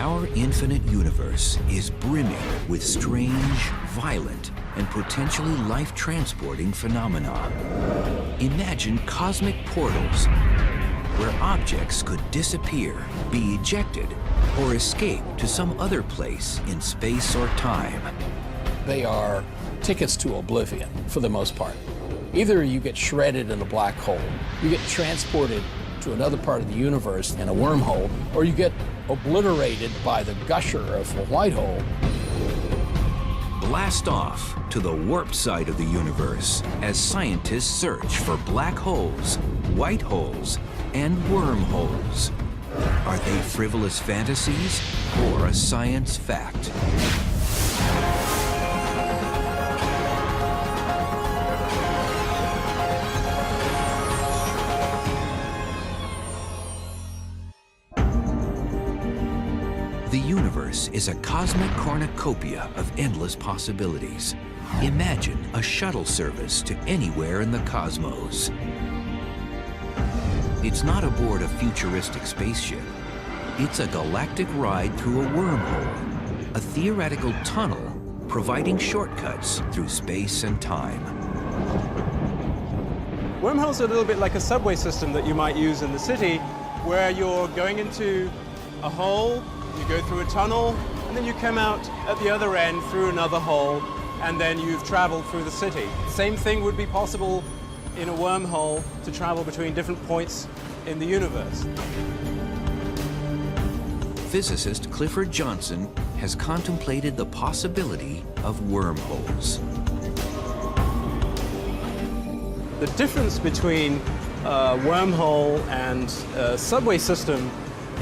Our infinite universe is brimming with strange, violent, and potentially life-transporting phenomena. Imagine cosmic portals where objects could disappear, be ejected, or escape to some other place in space or time. They are tickets to oblivion, for the most part. Either you get shredded in a black hole, you get transported to another part of the universe in a wormhole, or you get obliterated by the gusher of a white hole. Blast off to the warp side of the universe as scientists search for black holes, white holes, and wormholes. Are they frivolous fantasies or a science fact? The universe is a cosmic cornucopia of endless possibilities. Imagine a shuttle service to anywhere in the cosmos. It's not aboard a futuristic spaceship. It's a galactic ride through a wormhole, a theoretical tunnel providing shortcuts through space and time. Wormholes are a little bit like a subway system that you might use in the city, where you're going into a hole, you go through a tunnel, and then you come out at the other end through another hole, and then you've traveled through the city. Same thing would be possible in a wormhole to travel between different points in the universe. Physicist Clifford Johnson has contemplated the possibility of wormholes. The difference between a wormhole and a subway system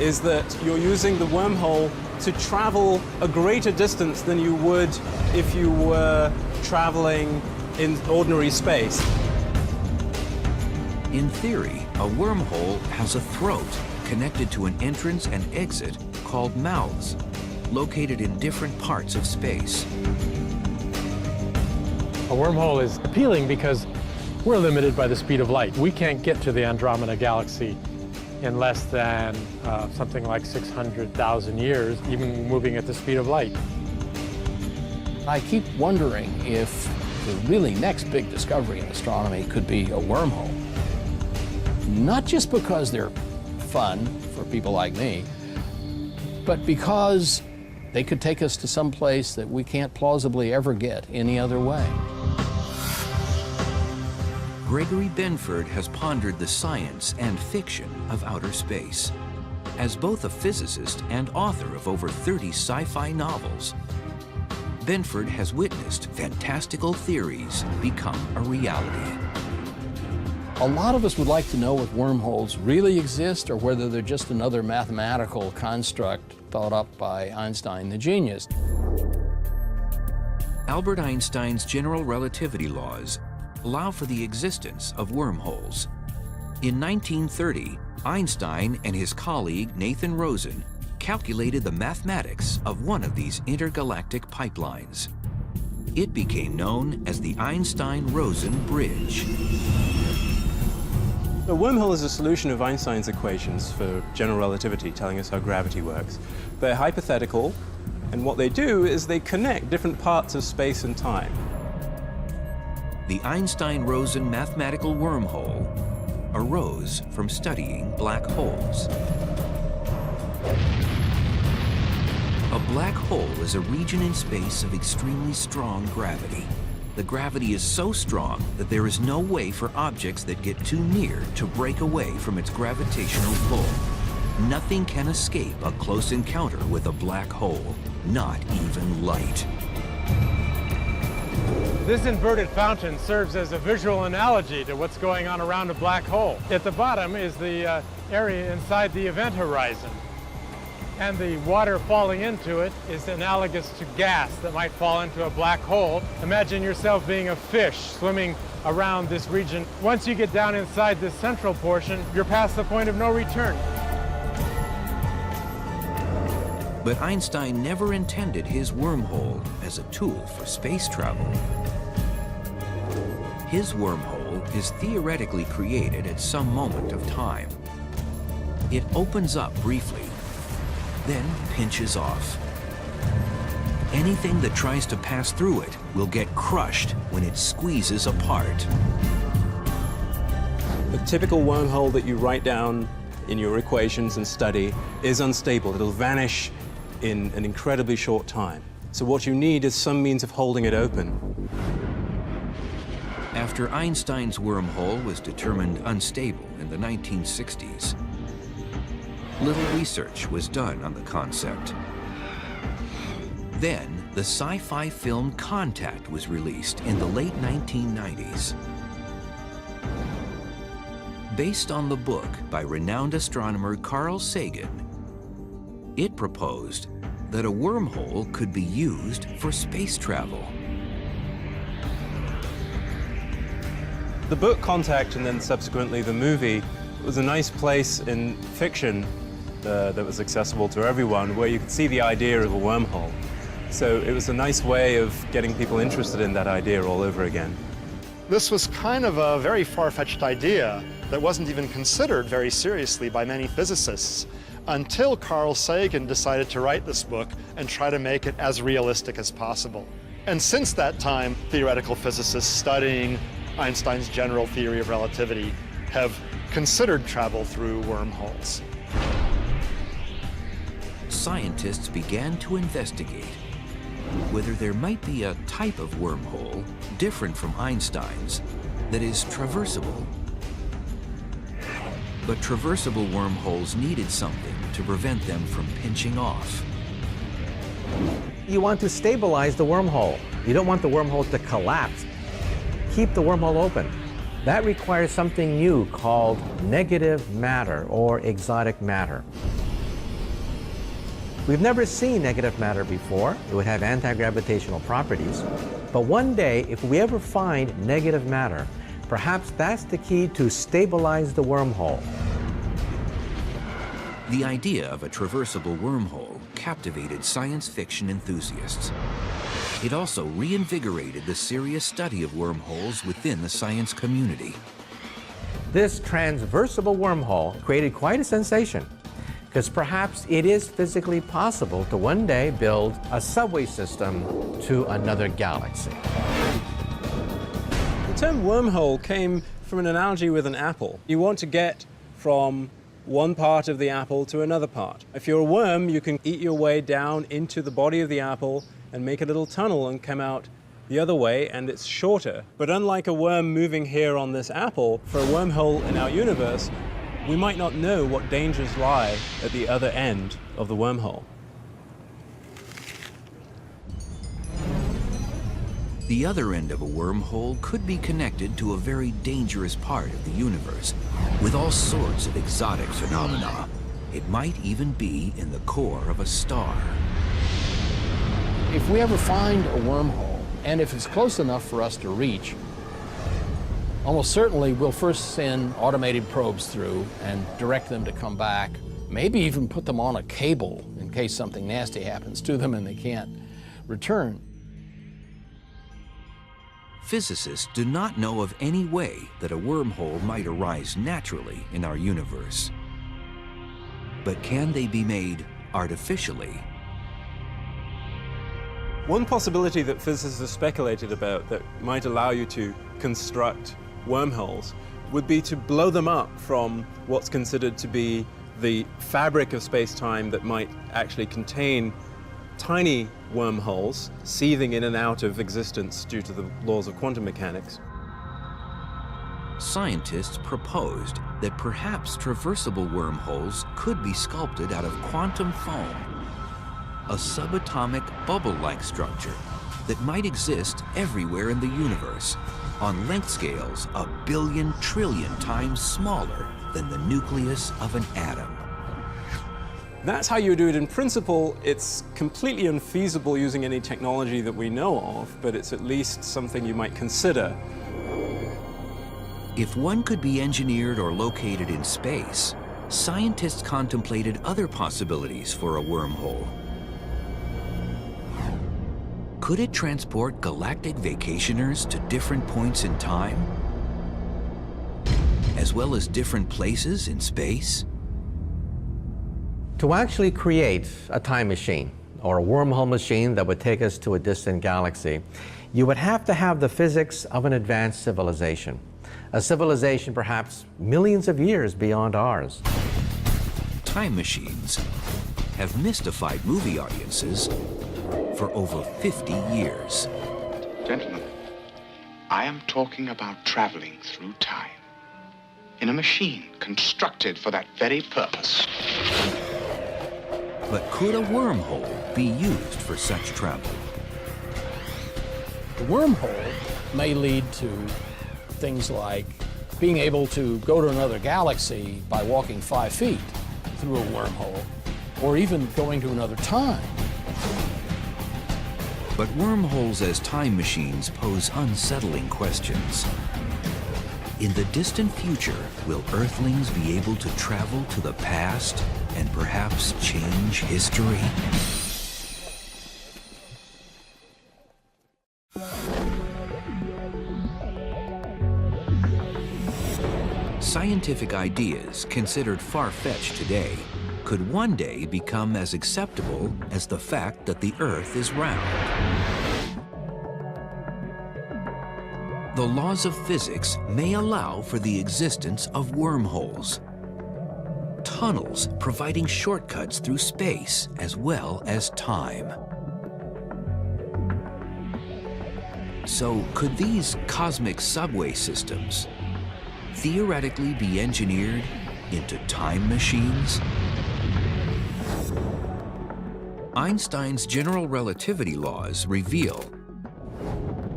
is that you're using the wormhole to travel a greater distance than you would if you were traveling in ordinary space. In theory, a wormhole has a throat connected to an entrance and exit called mouths, located in different parts of space. A wormhole is appealing because we're limited by the speed of light. We can't get to the Andromeda galaxy in less than something like 600,000 years, even moving at the speed of light. I keep wondering if the really next big discovery in astronomy could be a wormhole. Not just because they're fun for people like me, but because they could take us to some place that we can't plausibly ever get any other way. Gregory Benford has pondered the science and fiction of outer space. As both a physicist and author of over 30 sci-fi novels, Benford has witnessed fantastical theories become a reality. A lot of us would like to know if wormholes really exist or whether they're just another mathematical construct thought up by Einstein, the genius. Albert Einstein's general relativity laws allow for the existence of wormholes. In 1930, Einstein and his colleague Nathan Rosen calculated the mathematics of one of these intergalactic pipelines. It became known as the Einstein-Rosen bridge. A wormhole is a solution of Einstein's equations for general relativity, telling us how gravity works. They're hypothetical, and what they do is they connect different parts of space and time. The Einstein-Rosen mathematical wormhole arose from studying black holes. A black hole is a region in space of extremely strong gravity. The gravity is so strong that there is no way for objects that get too near to break away from its gravitational pull. Nothing can escape a close encounter with a black hole, not even light. This inverted fountain serves as a visual analogy to what's going on around a black hole. At the bottom is the area inside the event horizon. And the water falling into it is analogous to gas that might fall into a black hole. Imagine yourself being a fish swimming around this region. Once you get down inside this central portion, you're past the point of no return. But Einstein never intended his wormhole as a tool for space travel. His wormhole is theoretically created at some moment of time. It opens up briefly, then pinches off. Anything that tries to pass through it will get crushed when it squeezes apart. The typical wormhole that you write down in your equations and study is unstable. It'll vanish in an incredibly short time. So what you need is some means of holding it open. After Einstein's wormhole was determined unstable in the 1960s, little research was done on the concept. Then, the sci-fi film Contact was released in the late 1990s. Based on the book by renowned astronomer Carl Sagan, it proposed that a wormhole could be used for space travel. The book Contact, and then subsequently the movie, was a nice place in fiction that was accessible to everyone, where you could see the idea of a wormhole. So it was a nice way of getting people interested in that idea all over again. This was kind of a very far-fetched idea that wasn't even considered very seriously by many physicists until Carl Sagan decided to write this book and try to make it as realistic as possible. And since that time, theoretical physicists studying Einstein's general theory of relativity have considered travel through wormholes. Scientists began to investigate whether there might be a type of wormhole different from Einstein's that is traversable. But traversable wormholes needed something to prevent them from pinching off. You want to stabilize the wormhole. You don't want the wormhole to collapse. Keep the wormhole open. That requires something new called negative matter or exotic matter. We've never seen negative matter before. It would have anti-gravitational properties. But one day, if we ever find negative matter, perhaps that's the key to stabilize the wormhole. The idea of a traversable wormhole captivated science fiction enthusiasts. It also reinvigorated the serious study of wormholes within the science community. This transversable wormhole created quite a sensation, because perhaps it is physically possible to one day build a subway system to another galaxy. The term wormhole came from an analogy with an apple. You want to get from one part of the apple to another part. If you're a worm, you can eat your way down into the body of the apple and make a little tunnel and come out the other way, and it's shorter. But unlike a worm moving here on this apple, for a wormhole in our universe, we might not know what dangers lie at the other end of the wormhole. The other end of a wormhole could be connected to a very dangerous part of the universe, with all sorts of exotic phenomena. It might even be in the core of a star. If we ever find a wormhole, and if it's close enough for us to reach, almost certainly we'll first send automated probes through and direct them to come back, maybe even put them on a cable in case something nasty happens to them and they can't return. Physicists do not know of any way that a wormhole might arise naturally in our universe. But can they be made artificially? One possibility that physicists have speculated about that might allow you to construct wormholes would be to blow them up from what's considered to be the fabric of space-time that might actually contain tiny wormholes seething in and out of existence due to the laws of quantum mechanics. Scientists proposed that perhaps traversable wormholes could be sculpted out of quantum foam, a subatomic bubble-like structure that might exist everywhere in the universe, on length scales 1 billion trillion times smaller than the nucleus of an atom. That's how you do it in principle. It's completely unfeasible using any technology that we know of, but it's at least something you might consider. If one could be engineered or located in space, scientists contemplated other possibilities for a wormhole. Could it transport galactic vacationers to different points in time, as well as different places in space? To actually create a time machine or a wormhole machine that would take us to a distant galaxy, you would have to have the physics of an advanced civilization. A civilization perhaps millions of years beyond ours. Time machines have mystified movie audiences for over 50 years. Gentlemen, I am talking about traveling through time in a machine constructed for that very purpose. But could a wormhole be used for such travel? The wormhole may lead to things like being able to go to another galaxy by walking 5 feet through a wormhole, or even going to another time. But wormholes as time machines pose unsettling questions. In the distant future, will Earthlings be able to travel to the past and perhaps change history? Scientific ideas considered far-fetched today could one day become as acceptable as the fact that the Earth is round. The laws of physics may allow for the existence of wormholes, tunnels providing shortcuts through space as well as time. So could these cosmic subway systems theoretically be engineered into time machines? Einstein's general relativity laws reveal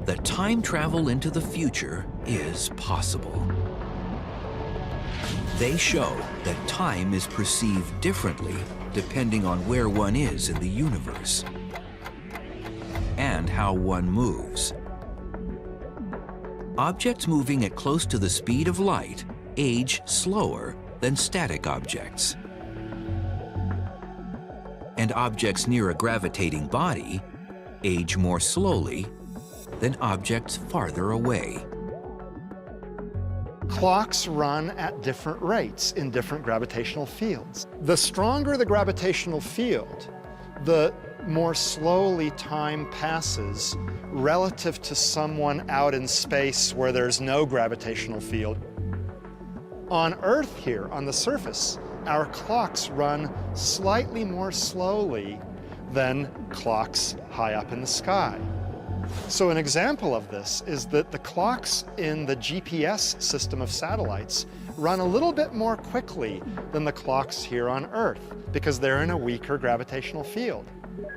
that time travel into the future is possible. They show that time is perceived differently depending on where one is in the universe and how one moves. Objects moving at close to the speed of light age slower than static objects. And objects near a gravitating body age more slowly than objects farther away. Clocks run at different rates in different gravitational fields. The stronger the gravitational field, the more slowly time passes relative to someone out in space where there's no gravitational field. On Earth here, on the surface, our clocks run slightly more slowly than clocks high up in the sky. So an example of this is that the clocks in the GPS system of satellites run a little bit more quickly than the clocks here on Earth because they're in a weaker gravitational field.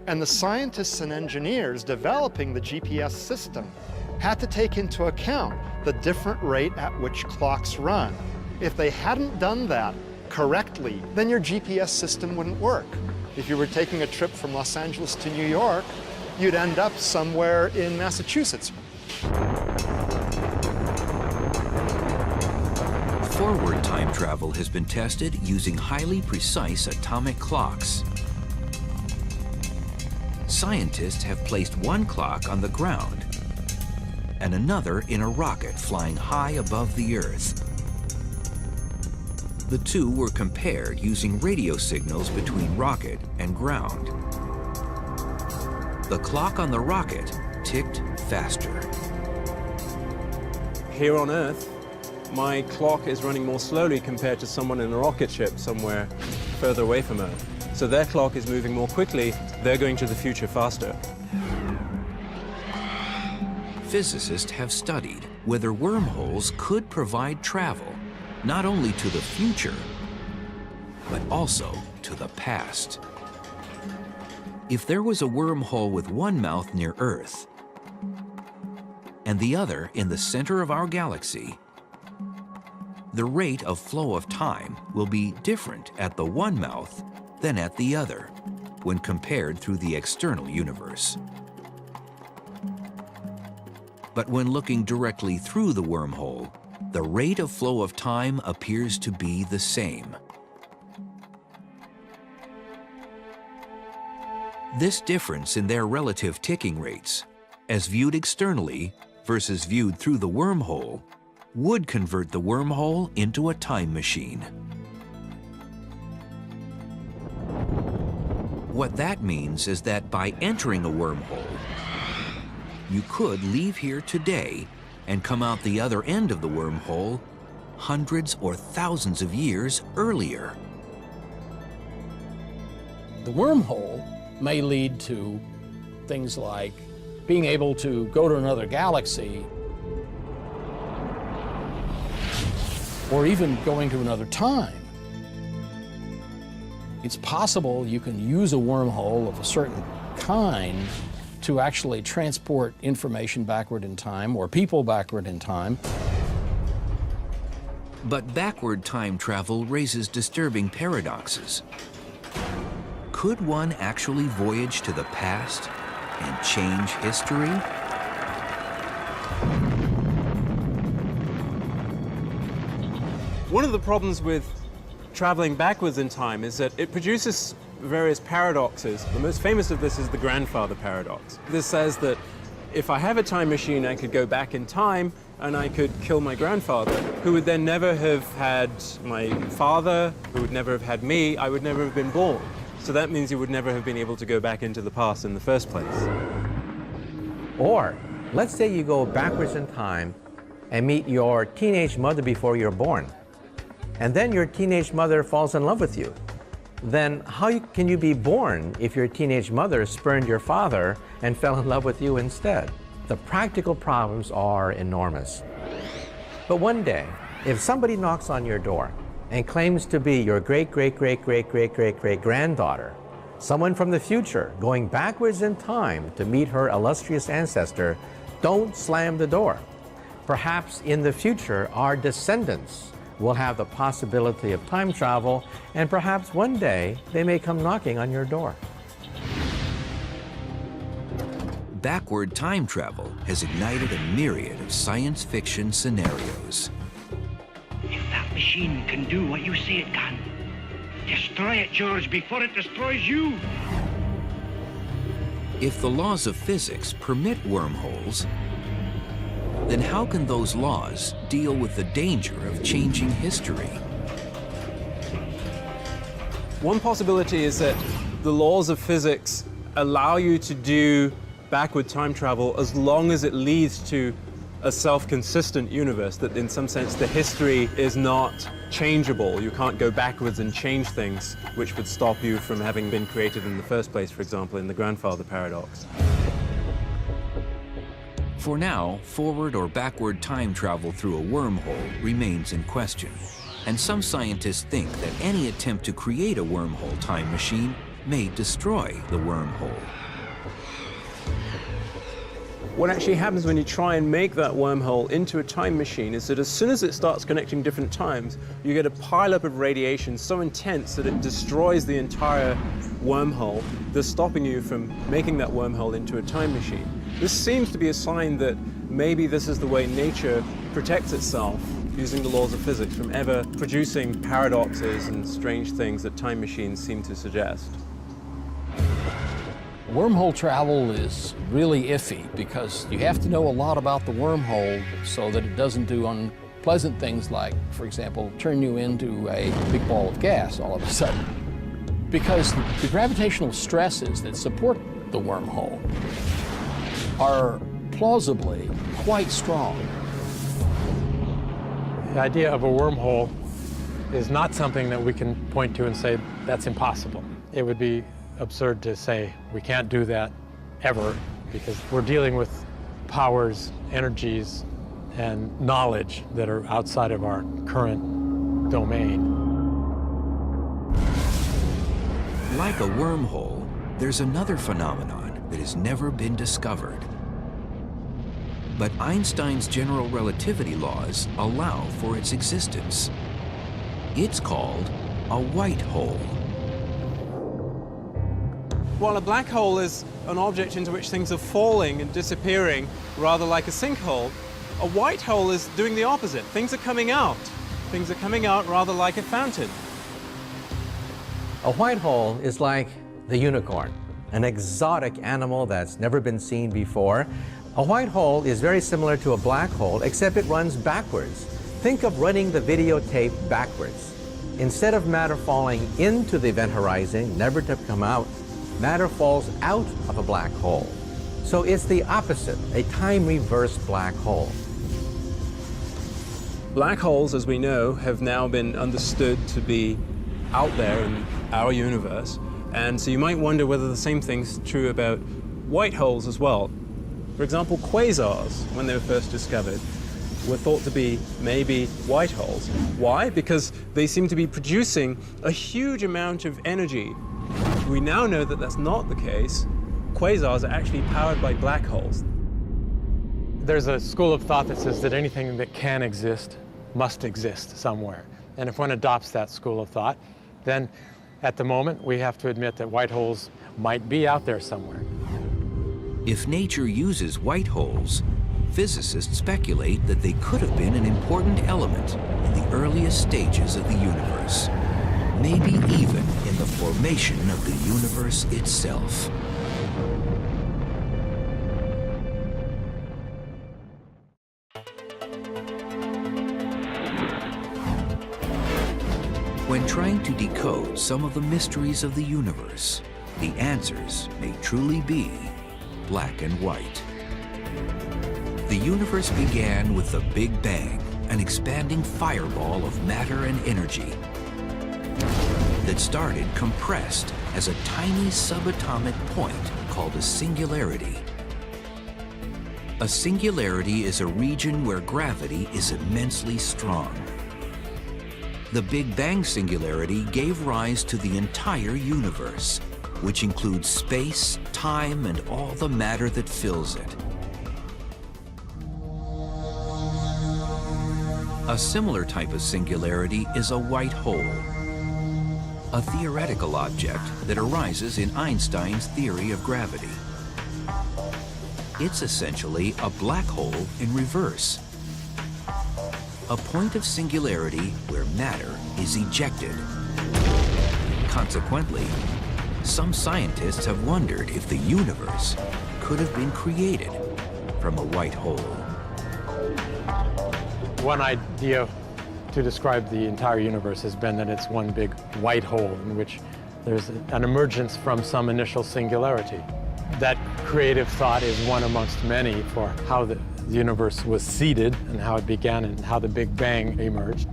And the scientists and engineers developing the GPS system had to take into account the different rate at which clocks run. If they hadn't done that correctly, then your GPS system wouldn't work. If you were taking a trip from Los Angeles to New York, you'd end up somewhere in Massachusetts. Forward time travel has been tested using highly precise atomic clocks. Scientists have placed one clock on the ground and another in a rocket flying high above the Earth. The two were compared using radio signals between rocket and ground. The clock on the rocket ticked faster. Here on Earth, my clock is running more slowly compared to someone in a rocket ship somewhere further away from Earth. So their clock is moving more quickly, they're going to the future faster. Physicists have studied whether wormholes could provide travel not only to the future, but also to the past. If there was a wormhole with one mouth near Earth and the other in the center of our galaxy, the rate of flow of time will be different at the one mouth than at the other when compared through the external universe. But when looking directly through the wormhole, the rate of flow of time appears to be the same. This difference in their relative ticking rates, as viewed externally versus viewed through the wormhole, would convert the wormhole into a time machine. What that means is that by entering a wormhole, you could leave here today and come out the other end of the wormhole hundreds or thousands of years earlier. The wormhole may lead to things like being able to go to another galaxy, or even going to another time. It's possible you can use a wormhole of a certain kind to actually transport information backward in time, or people backward in time. But backward time travel raises disturbing paradoxes. Could one actually voyage to the past and change history? One of the problems with traveling backwards in time is that it produces various paradoxes. The most famous of this is the grandfather paradox. This says that if I have a time machine, I could go back in time and I could kill my grandfather, who would then never have had my father, who would never have had me. I would never have been born. So that means you would never have been able to go back into the past in the first place. Or, let's say you go backwards in time and meet your teenage mother before you're born. And then your teenage mother falls in love with you. Then how can you be born if your teenage mother spurned your father and fell in love with you instead? The practical problems are enormous. But one day, if somebody knocks on your door and claims to be your great-great-great-great-great-great-great-granddaughter, someone from the future going backwards in time to meet her illustrious ancestor, don't slam the door. Perhaps in the future, our descendants will have the possibility of time travel, and perhaps one day they may come knocking on your door. Backward time travel has ignited a myriad of science fiction scenarios. If that machine can do what you say it can, destroy it, George, before it destroys you. If the laws of physics permit wormholes, then how can those laws deal with the danger of changing history? One possibility is that the laws of physics allow you to do backward time travel as long as it leads to a self-consistent universe, that in some sense the history is not changeable. You can't go backwards and change things, which would stop you from having been created in the first place, for example, in the grandfather paradox. For now, forward or backward time travel through a wormhole remains in question, and some scientists think that any attempt to create a wormhole time machine may destroy the wormhole. What actually happens when you try and make that wormhole into a time machine is that as soon as it starts connecting different times, you get a pileup of radiation so intense that it destroys the entire wormhole, thus stopping you from making that wormhole into a time machine. This seems to be a sign that maybe this is the way nature protects itself, using the laws of physics, from ever producing paradoxes and strange things that time machines seem to suggest. Wormhole travel is really iffy because you have to know a lot about the wormhole so that it doesn't do unpleasant things like, for example, turn you into a big ball of gas all of a sudden. Because the gravitational stresses that support the wormhole are plausibly quite strong. The idea of a wormhole is not something that we can point to and say, that's impossible. It would be absurd to say we can't do that ever, because we're dealing with powers, energies, and knowledge that are outside of our current domain. Like a wormhole, there's another phenomenon that has never been discovered. But Einstein's general relativity laws allow for its existence. It's called a white hole. While a black hole is an object into which things are falling and disappearing, rather like a sinkhole, a white hole is doing the opposite. Things are coming out. Things are coming out rather like a fountain. A white hole is like the unicorn, an exotic animal that's never been seen before. A white hole is very similar to a black hole, except it runs backwards. Think of running the videotape backwards. Instead of matter falling into the event horizon, never to come out, matter falls out of a black hole. So it's the opposite, a time-reversed black hole. Black holes, as we know, have now been understood to be out there in our universe. And so you might wonder whether the same thing's true about white holes as well. For example, quasars, when they were first discovered, were thought to be maybe white holes. Why? Because they seem to be producing a huge amount of energy. We now know that that's not the case. Quasars are actually powered by black holes. There's a school of thought that says that anything that can exist must exist somewhere. And if one adopts that school of thought, then at the moment we have to admit that white holes might be out there somewhere. If nature uses white holes, physicists speculate that they could have been an important element in the earliest stages of the universe, maybe even in the formation of the universe itself. When trying to decode some of the mysteries of the universe, the answers may truly be black and white. The universe began with the Big Bang, an expanding fireball of matter and energy that started compressed as a tiny subatomic point called a singularity. A singularity is a region where gravity is immensely strong. The Big Bang singularity gave rise to the entire universe, which includes space, time, and all the matter that fills it. A similar type of singularity is a white hole, a theoretical object that arises in Einstein's theory of gravity. It's essentially a black hole in reverse, a point of singularity where matter is ejected. Consequently, some scientists have wondered if the universe could have been created from a white hole. One idea to describe the entire universe has been that it's one big white hole in which there's an emergence from some initial singularity. That creative thought is one amongst many for how the universe was seeded and how it began and how the Big Bang emerged.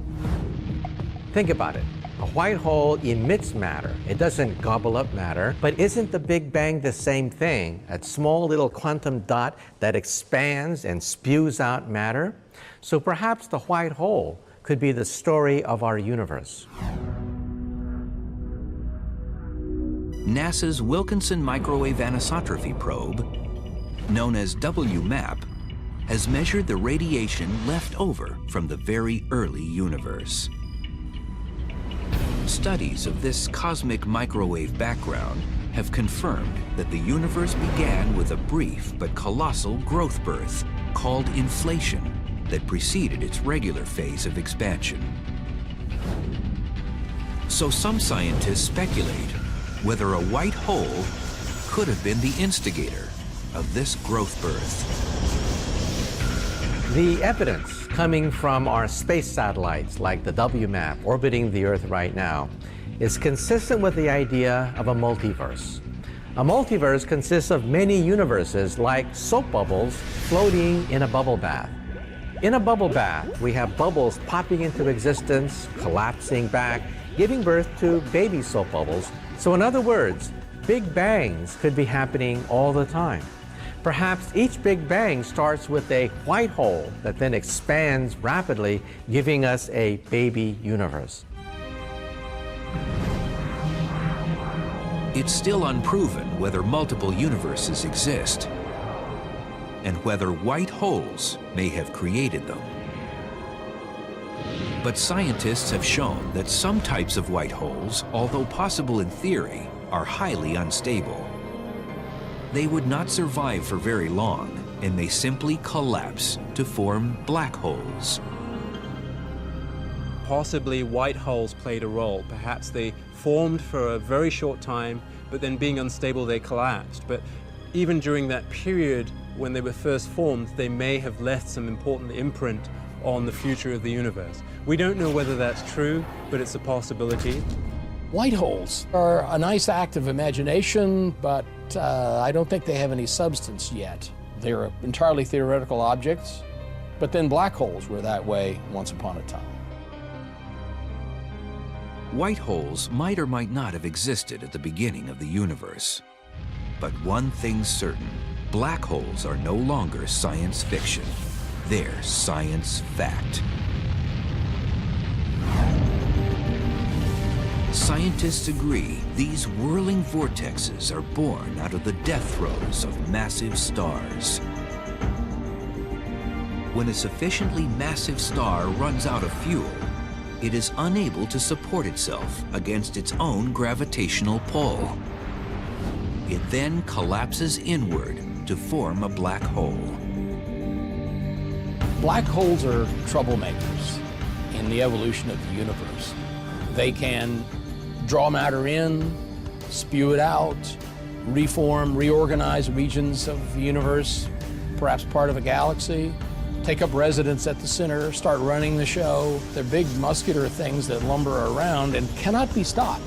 Think about it. A white hole emits matter. It doesn't gobble up matter. But isn't the Big Bang the same thing? A small little quantum dot that expands and spews out matter? So perhaps the white hole could be the story of our universe. NASA's Wilkinson Microwave Anisotropy Probe, known as WMAP, has measured the radiation left over from the very early universe. Studies of this cosmic microwave background have confirmed that the universe began with a brief but colossal growth birth called inflation that preceded its regular phase of expansion. So some scientists speculate whether a white hole could have been the instigator of this growth birth. The evidence coming from our space satellites like the WMAP orbiting the Earth right now is consistent with the idea of a multiverse. A multiverse consists of many universes like soap bubbles floating in a bubble bath. In a bubble bath, we have bubbles popping into existence, collapsing back, giving birth to baby soap bubbles. So in other words, Big Bangs could be happening all the time. Perhaps each Big Bang starts with a white hole that then expands rapidly, giving us a baby universe. It's still unproven whether multiple universes exist and whether white holes may have created them. But scientists have shown that some types of white holes, although possible in theory, are highly unstable. They would not survive for very long and may simply collapse to form black holes. Possibly white holes played a role. Perhaps they formed for a very short time, but then being unstable, they collapsed. But even during that period when they were first formed, they may have left some important imprint on the future of the universe. We don't know whether that's true, but it's a possibility. White holes are a nice act of imagination, but I don't think they have any substance yet. They're entirely theoretical objects, but then black holes were that way once upon a time. White holes might or might not have existed at the beginning of the universe. But one thing's certain, black holes are no longer science fiction. They're science fact. Scientists agree these whirling vortexes are born out of the death throes of massive stars. When a sufficiently massive star runs out of fuel, it is unable to support itself against its own gravitational pull. It then collapses inward to form a black hole. Black holes are troublemakers in the evolution of the universe. They can draw matter in, spew it out, reform, reorganize regions of the universe, perhaps part of a galaxy, take up residence at the center, start running the show. They're big muscular things that lumber around and cannot be stopped.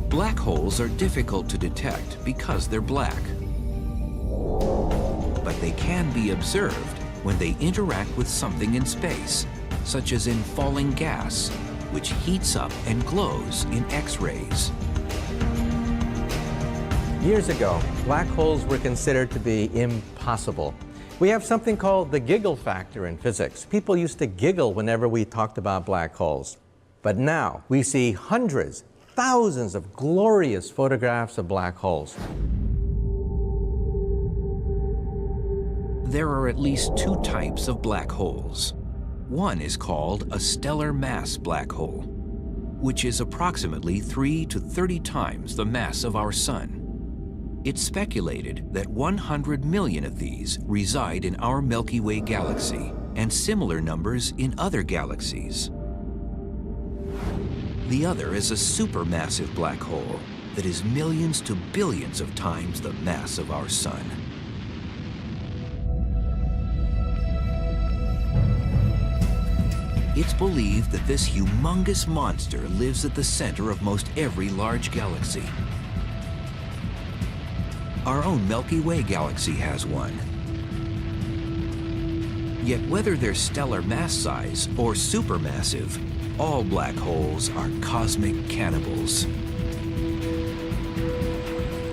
Black holes are difficult to detect because they're black. But they can be observed when they interact with something in space, such as in falling gas, which heats up and glows in X-rays. Years ago, black holes were considered to be impossible. We have something called the giggle factor in physics. People used to giggle whenever we talked about black holes. But now we see hundreds, thousands of glorious photographs of black holes. There are at least two types of black holes. One is called a stellar mass black hole, which is approximately 3 to 30 times the mass of our Sun. It's speculated that 100 million of these reside in our Milky Way galaxy and similar numbers in other galaxies. The other is a supermassive black hole that is millions to billions of times the mass of our Sun. It's believed that this humongous monster lives at the center of most every large galaxy. Our own Milky Way galaxy has one. Yet whether they're stellar mass size or supermassive, all black holes are cosmic cannibals.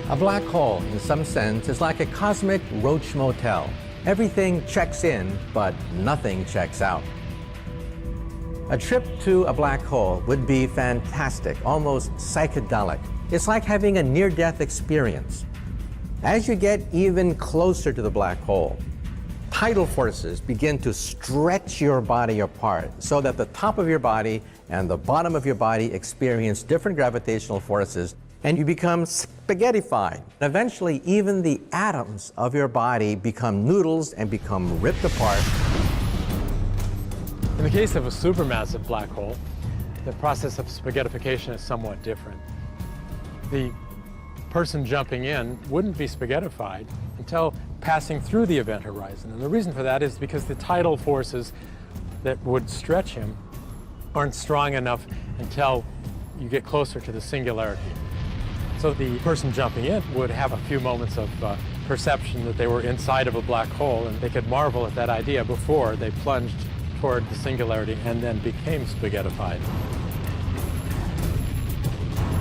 A black hole, in some sense, is like a cosmic roach motel. Everything checks in, but nothing checks out. A trip to a black hole would be fantastic, almost psychedelic. It's like having a near-death experience. As you get even closer to the black hole, tidal forces begin to stretch your body apart so that the top of your body and the bottom of your body experience different gravitational forces, and you become spaghettified. Eventually, even the atoms of your body become noodles and become ripped apart. In the case of a supermassive black hole, the process of spaghettification is somewhat different. The person jumping in wouldn't be spaghettified until passing through the event horizon. And the reason for that is because the tidal forces that would stretch him aren't strong enough until you get closer to the singularity. So the person jumping in would have a few moments of perception that they were inside of a black hole, and they could marvel at that idea before they plunged toward the singularity and then became spaghettified.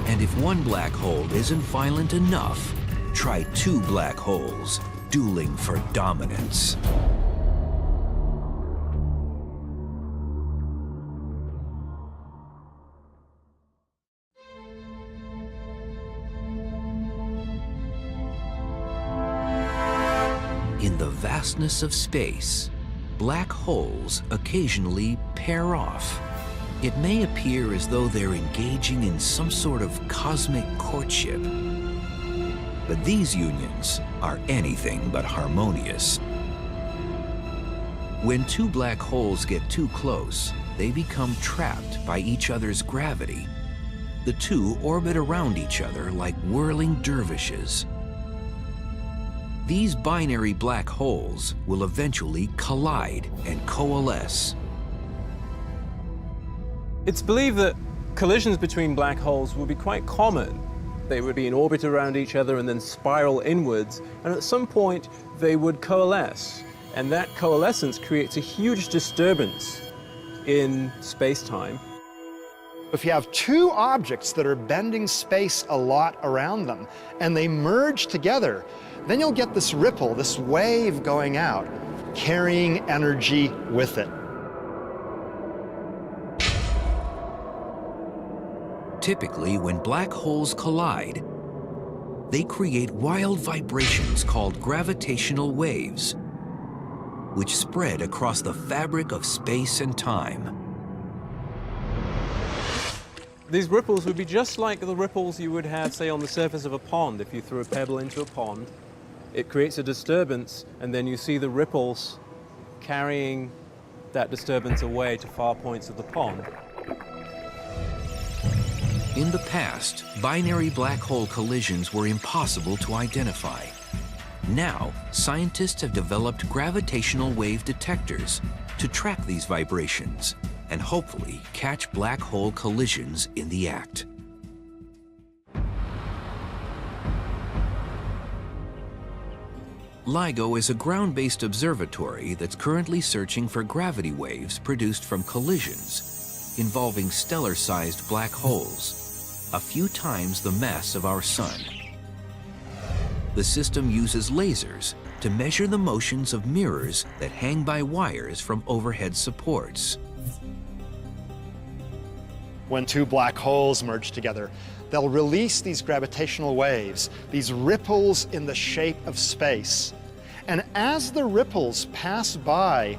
And if one black hole isn't violent enough, try two black holes dueling for dominance. In the vastness of space, black holes occasionally pair off. It may appear as though they're engaging in some sort of cosmic courtship. But these unions are anything but harmonious. When two black holes get too close, they become trapped by each other's gravity. The two orbit around each other like whirling dervishes. These binary black holes will eventually collide and coalesce. It's believed that collisions between black holes would be quite common. They would be in orbit around each other and then spiral inwards, and at some point they would coalesce. And that coalescence creates a huge disturbance in space-time. If you have two objects that are bending space a lot around them, and they merge together, then you'll get this ripple, this wave going out, carrying energy with it. Typically, when black holes collide, they create wild vibrations called gravitational waves, which spread across the fabric of space and time. These ripples would be just like the ripples you would have, say, on the surface of a pond. If you threw a pebble into a pond, it creates a disturbance, and then you see the ripples carrying that disturbance away to far points of the pond. In the past, binary black hole collisions were impossible to identify. Now, scientists have developed gravitational wave detectors to track these vibrations and hopefully catch black hole collisions in the act. LIGO is a ground-based observatory that's currently searching for gravity waves produced from collisions involving stellar-sized black holes, a few times the mass of our Sun. The system uses lasers to measure the motions of mirrors that hang by wires from overhead supports. When two black holes merge together, they'll release these gravitational waves, these ripples in the shape of space. And as the ripples pass by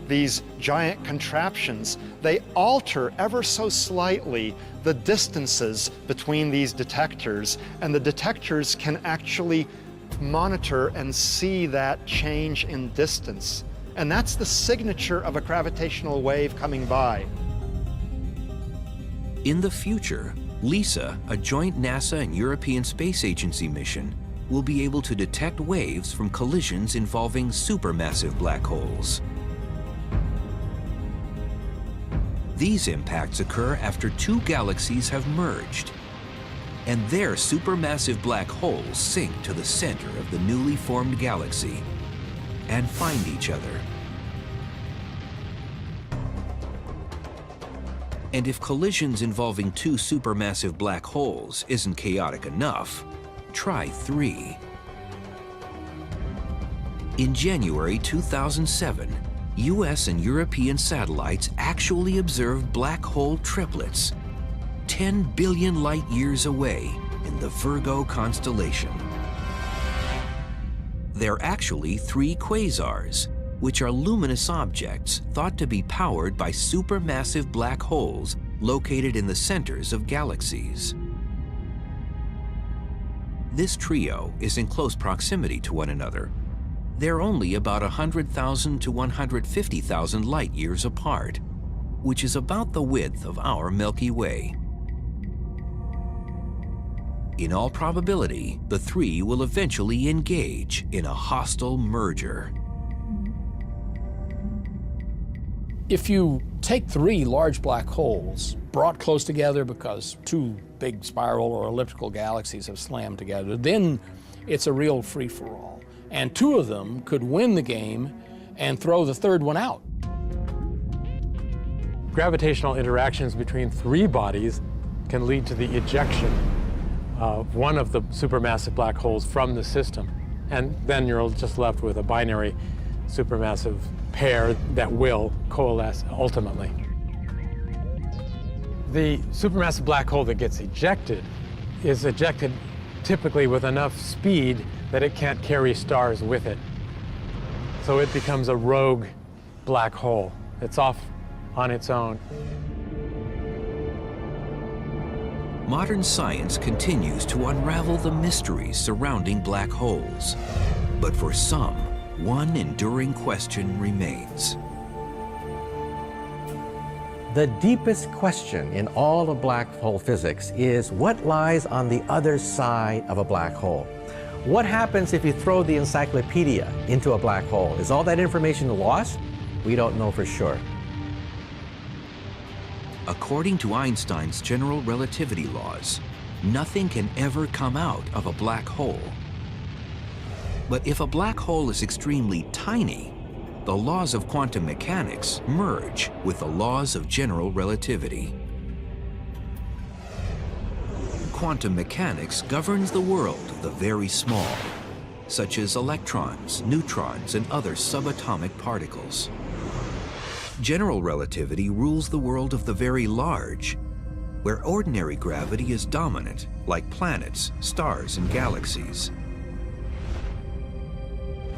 these giant contraptions, they alter ever so slightly the distances between these detectors, and the detectors can actually monitor and see that change in distance. And that's the signature of a gravitational wave coming by. In the future, LISA, a joint NASA and European Space Agency mission, will be able to detect waves from collisions involving supermassive black holes. These impacts occur after two galaxies have merged, and their supermassive black holes sink to the center of the newly formed galaxy and find each other. And if collisions involving two supermassive black holes isn't chaotic enough, try three. In January 2007, US and European satellites actually observed black hole triplets 10 billion light years away in the Virgo constellation. They're actually three quasars, which are luminous objects thought to be powered by supermassive black holes located in the centers of galaxies. This trio is in close proximity to one another. They're only about 100,000 to 150,000 light years apart, which is about the width of our Milky Way. In all probability, the three will eventually engage in a hostile merger. If you take three large black holes brought close together because two big spiral or elliptical galaxies have slammed together, then it's a real free-for-all. And two of them could win the game and throw the third one out. Gravitational interactions between three bodies can lead to the ejection of one of the supermassive black holes from the system. And then you're just left with a binary supermassive pair that will coalesce ultimately. The supermassive black hole that gets ejected is ejected typically with enough speed that it can't carry stars with it. So it becomes a rogue black hole. It's off on its own. Modern science continues to unravel the mysteries surrounding black holes. But for some, one enduring question remains. The deepest question in all of black hole physics is what lies on the other side of a black hole? What happens if you throw the encyclopedia into a black hole? Is all that information lost? We don't know for sure. According to Einstein's general relativity laws, nothing can ever come out of a black hole. But if a black hole is extremely tiny, the laws of quantum mechanics merge with the laws of general relativity. Quantum mechanics governs the world of the very small, such as electrons, neutrons, and other subatomic particles. General relativity rules the world of the very large, where ordinary gravity is dominant, like planets, stars, and galaxies.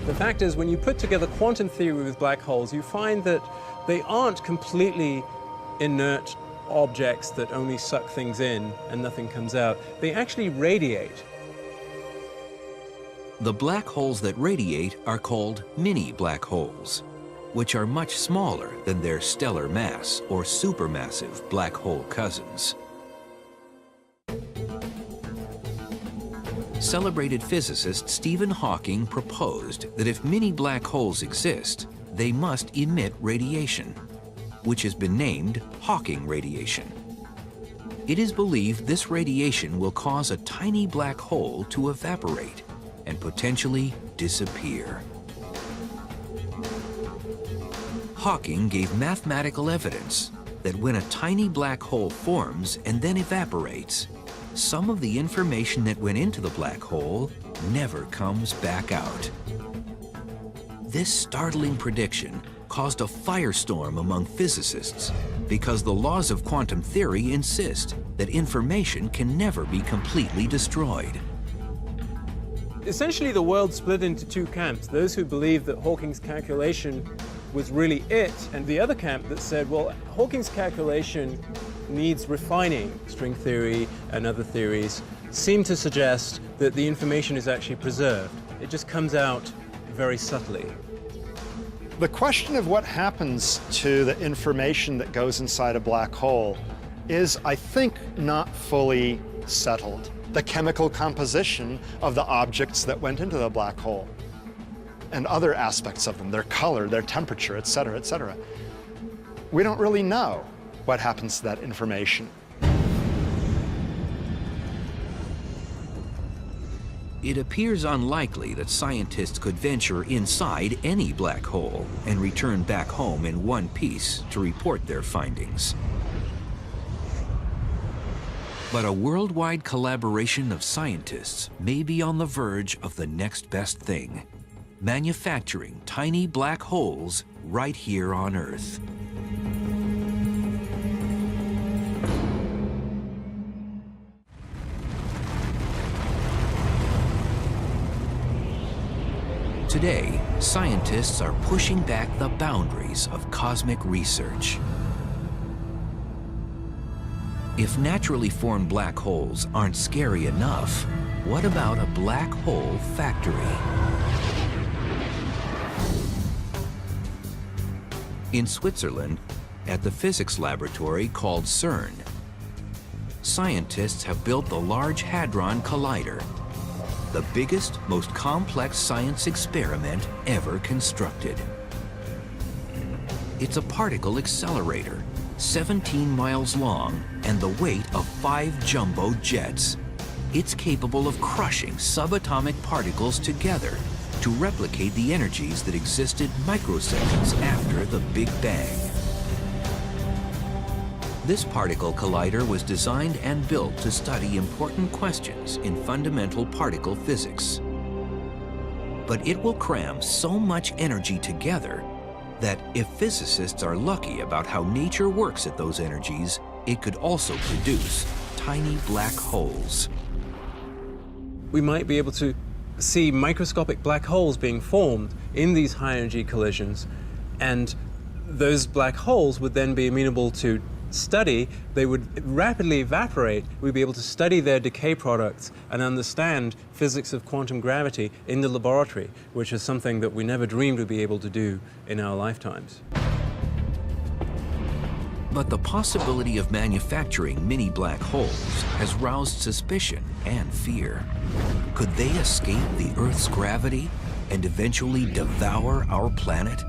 The fact is, when you put together quantum theory with black holes, you find that they aren't completely inert objects that only suck things in and nothing comes out. They actually radiate. The black holes that radiate are called mini black holes, which are much smaller than their stellar mass or supermassive black hole cousins. Celebrated physicist Stephen Hawking proposed that if mini black holes exist, they must emit radiation, which has been named Hawking radiation. It is believed this radiation will cause a tiny black hole to evaporate and potentially disappear. Hawking gave mathematical evidence that when a tiny black hole forms and then evaporates, some of the information that went into the black hole never comes back out. This startling prediction caused a firestorm among physicists because the laws of quantum theory insist that information can never be completely destroyed. Essentially, the world split into two camps: those who believed that Hawking's calculation was really it, and the other camp that said, well, Hawking's calculation needs refining. String theory and other theories seem to suggest that the information is actually preserved. It just comes out very subtly. The question of what happens to the information that goes inside a black hole is, I think, not fully settled. The chemical composition of the objects that went into the black hole and other aspects of them, their color, their temperature, et cetera, et cetera. We don't really know what happens to that information. It appears unlikely that scientists could venture inside any black hole and return back home in one piece to report their findings. But a worldwide collaboration of scientists may be on the verge of the next best thing: manufacturing tiny black holes right here on Earth. Today, scientists are pushing back the boundaries of cosmic research. If naturally formed black holes aren't scary enough, what about a black hole factory? In Switzerland, at the physics laboratory called CERN, scientists have built the Large Hadron Collider, the biggest, most complex science experiment ever constructed. It's a particle accelerator, 17 miles long and the weight of 5 jumbo jets. It's capable of crushing subatomic particles together to replicate the energies that existed microseconds after the Big Bang. This particle collider was designed and built to study important questions in fundamental particle physics. But it will cram so much energy together that if physicists are lucky about how nature works at those energies, it could also produce tiny black holes. We might be able to see microscopic black holes being formed in these high-energy collisions, and those black holes would then be amenable to study. They would rapidly evaporate. We'd be able to study their decay products and understand physics of quantum gravity in the laboratory, which is something that we never dreamed we'd be able to do in our lifetimes. But the possibility of manufacturing mini black holes has roused suspicion and fear. Could they escape the Earth's gravity and eventually devour our planet?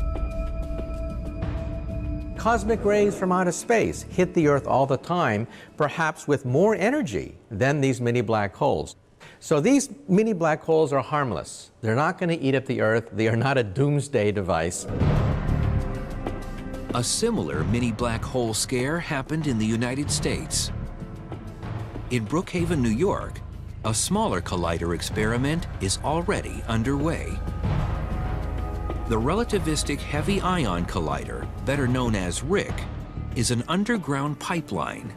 cosmic rays from outer space hit the Earth all the time, perhaps with more energy than these mini black holes. So these mini black holes are harmless. They're not going to eat up the Earth. They are not a doomsday device. A similar mini black hole scare happened in the United States. In Brookhaven, New York, a smaller collider experiment is already underway. The relativistic heavy ion collider, better known as RHIC, is an underground pipeline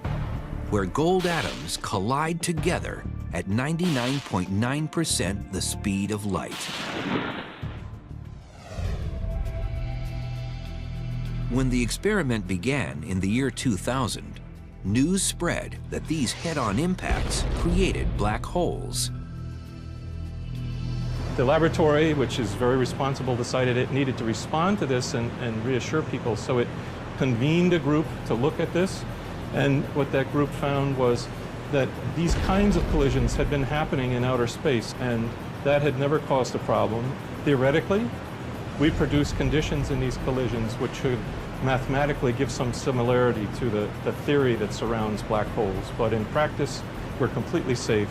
where gold atoms collide together at 99.9% the speed of light. When the experiment began in the year 2000, news spread that these head-on impacts created black holes. The laboratory, which is very responsible, decided it needed to respond to this and reassure people, so it convened a group to look at this. And what that group found was that these kinds of collisions had been happening in outer space, and that had never caused a problem. Theoretically, we produced conditions in these collisions which should mathematically give some similarity to the theory that surrounds black holes. But in practice, we're completely safe.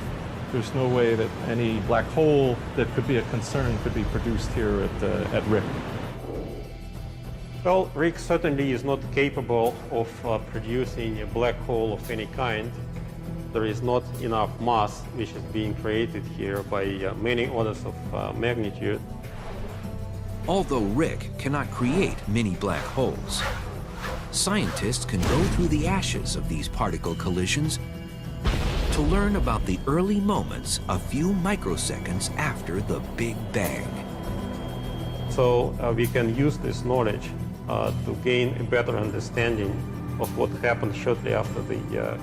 There's no way that any black hole that could be a concern could be produced here at RHIC. Well, RHIC certainly is not capable of producing a black hole of any kind. There is not enough mass which is being created here by many orders of magnitude. Although RHIC cannot create mini black holes, scientists can go through the ashes of these particle collisions to learn about the early moments a few microseconds after the Big Bang. So we can use this knowledge to gain a better understanding of what happened shortly after the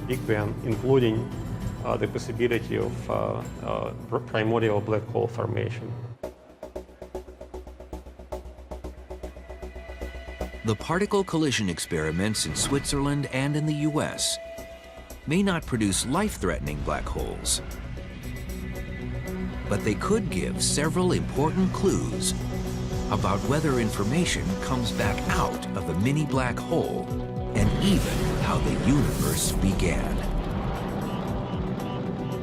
Big Bang, including the possibility of primordial black hole formation. The particle collision experiments in Switzerland and in the US may not produce life-threatening black holes, but they could give several important clues about whether information comes back out of a mini black hole and even how the universe began.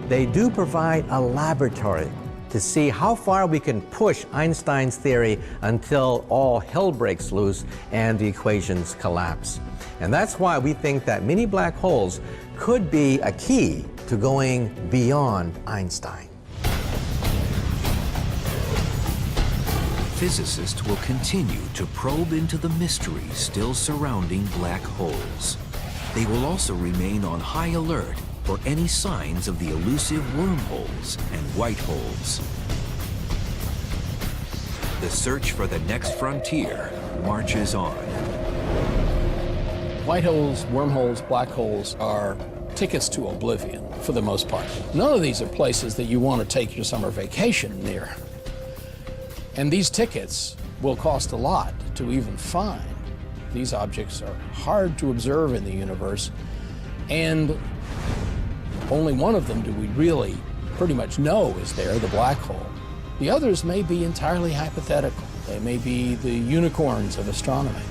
They do provide a laboratory to see how far we can push Einstein's theory until all hell breaks loose and the equations collapse. And that's why we think that mini black holes could be a key to going beyond Einstein. Physicists will continue to probe into the mysteries still surrounding black holes. They will also remain on high alert for any signs of the elusive wormholes and white holes. The search for the next frontier marches on. White holes, wormholes, black holes are tickets to oblivion for the most part. None of these are places that you want to take your summer vacation near. And these tickets will cost a lot to even find. These objects are hard to observe in the universe, and only one of them do we really pretty much know is there, the black hole. The others may be entirely hypothetical. They may be the unicorns of astronomy.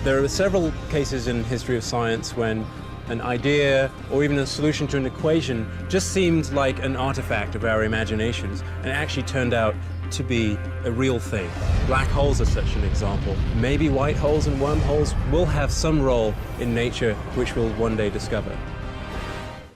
There are several cases in history of science when an idea or even a solution to an equation just seemed like an artifact of our imaginations and actually turned out to be a real thing. Black holes are such an example. Maybe white holes and wormholes will have some role in nature which we'll one day discover.